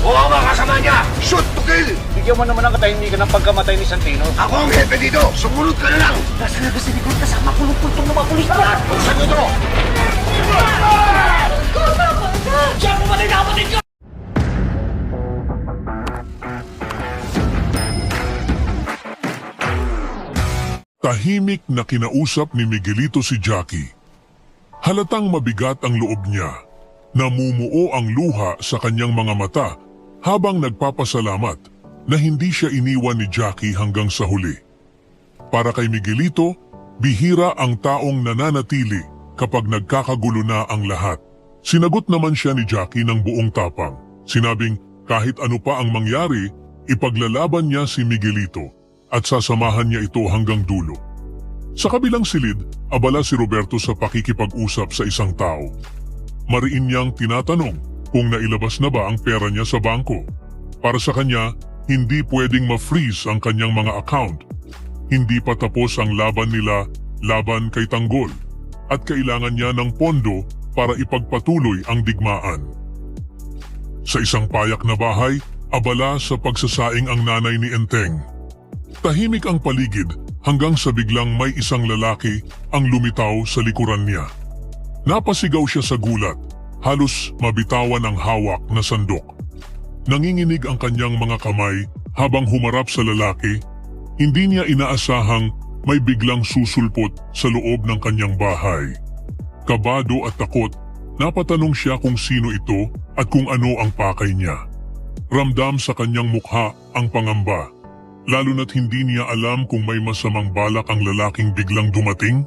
O ang mga kasama niya. Shoot to kill! Bigyan mo naman ng katahimikan ng pagkamatay ni Santino. Ako ang hepe dito. Sumunod ka na lang. Nasa labas si Nicole kasama pulong-pultong ng mga pulis na. Buksan niyo to. Siya mo ba kapatid ko? Tahimik na kinausap ni Miguelito si Jackie. Halatang mabigat ang loob niya. Namumuo ang luha sa kanyang mga mata habang nagpapasalamat na hindi siya iniwan ni Jackie hanggang sa huli. Para kay Miguelito, bihira ang taong nananatili kapag nagkakagulo na ang lahat. Sinagot naman siya ni Jackie ng buong tapang. Sinabing kahit ano pa ang mangyari, ipaglalaban niya si Miguelito at sasamahan niya ito hanggang dulo. Sa kabilang silid, abala si Roberto sa pakikipag-usap sa isang tao. Mariin niyang tinatanong kung nailabas na ba ang pera niya sa bangko. Para sa kanya, hindi pwedeng ma-freeze ang kanyang mga account. Hindi pa tapos ang laban nila laban kay Tanggol at kailangan niya ng pondo para ipagpatuloy ang digmaan. Sa isang payak na bahay, abala sa pagsasaing ang nanay ni Enteng. Tahimik ang paligid hanggang sa biglang may isang lalaki ang lumitaw sa likuran niya. Napasigaw siya sa gulat, halos mabitawan ang hawak na sandok. Nanginginig ang kanyang mga kamay habang humarap sa lalaki. Hindi niya inaasahang may biglang susulpot sa loob ng kanyang bahay. Kabado at takot, napatanong siya kung sino ito at kung ano ang pakay niya. Ramdam sa kanyang mukha ang pangamba. Lalo na't hindi niya alam kung may masamang balak ang lalaking biglang dumating.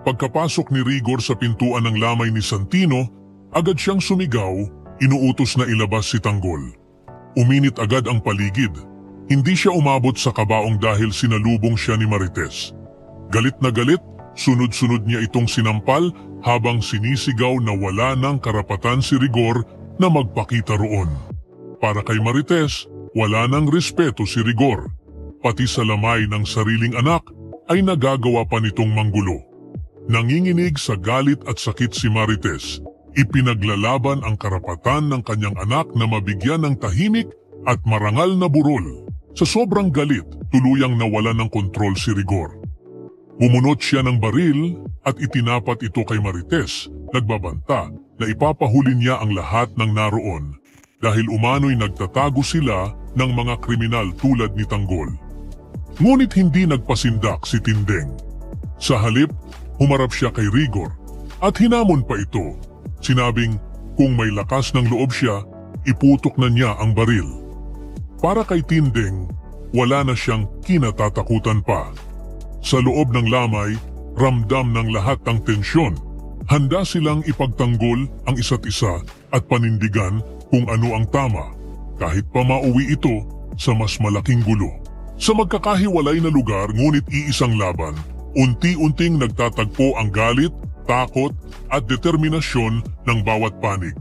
Pagkapasok ni Rigor sa pintuan ng lamay ni Santino, agad siyang sumigaw, inuutos na ilabas si Tanggol. Uminit agad ang paligid. Hindi siya umabot sa kabaong dahil sinalubong siya ni Marites. Galit na galit, sunod-sunod niya itong sinampal habang sinisigaw na wala ng karapatan si Rigor na magpakita roon. Para kay Marites, wala nang respeto si Rigor. Pati sa lamay ng sariling anak ay nagagawa pa nitong manggulo. Nanginginig sa galit at sakit si Marites. Ipinaglalaban ang karapatan ng kanyang anak na mabigyan ng tahimik at marangal na burol. Sa sobrang galit, tuluyang nawala ng kontrol si Rigor. Bumunot siya ng baril at itinapat ito kay Marites, nagbabanta na ipapahuli niya ang lahat ng naroon dahil umano'y nagtatago sila ng mga kriminal tulad ni Tanggol. Ngunit hindi nagpasindak si Tindeng. Sa halip, humarap siya kay Rigor at hinamon pa ito. Sinabing kung may lakas ng loob siya, iputok na niya ang baril. Para kay Tindeng, wala na siyang kinatatakutan pa. Sa loob ng lamay, ramdam ng lahat ang tensyon. Handa silang ipagtanggol ang isa't isa at panindigan kung ano ang tama, kahit pa mauwi ito sa mas malaking gulo. Sa magkakahiwalay na lugar ngunit iisang laban, unti-unting nagtatagpo ang galit, takot at determinasyon ng bawat panig.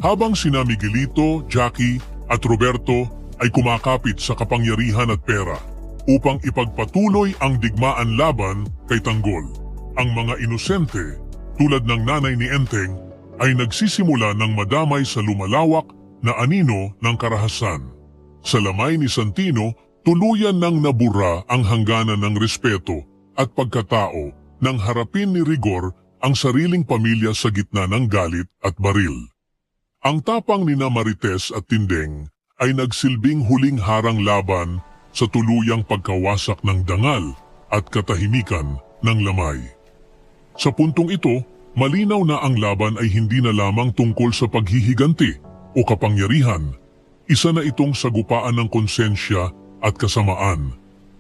Habang sina Miguelito, Jackie at Roberto ay kumakapit sa kapangyarihan at pera upang ipagpatuloy ang digmaan laban kay Tanggol. Ang mga inosente tulad ng nanay ni Enteng ay nagsisimula ng madamay sa lumalawak na anino ng karahasan. Sa lamay ni Santino, tuluyan nang nabura ang hangganan ng respeto at pagkatao nang harapin ni Rigor ang sariling pamilya sa gitna ng galit at baril. Ang tapang ni Marites at Tindeng ay nagsilbing huling harang laban sa tuluyang pagkawasak ng dangal at katahimikan ng lamay. Sa puntong ito, malinaw na ang laban ay hindi na lamang tungkol sa paghihiganti o kapangyarihan. Isa na itong sagupaan ng konsensya at kasamaan.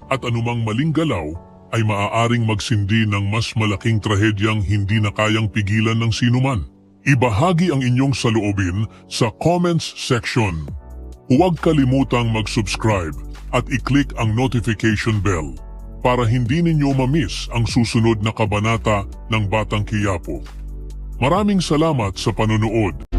At anumang maling galaw ay maaaring magsindi ng mas malaking trahedyang hindi na kayang pigilan ng sinuman. Ibahagi ang inyong saloobin sa comments section. Huwag kalimutang mag-subscribe at i-click ang notification bell para hindi ninyo ma-miss ang susunod na kabanata ng Batang Quiapo. Maraming salamat sa panonood.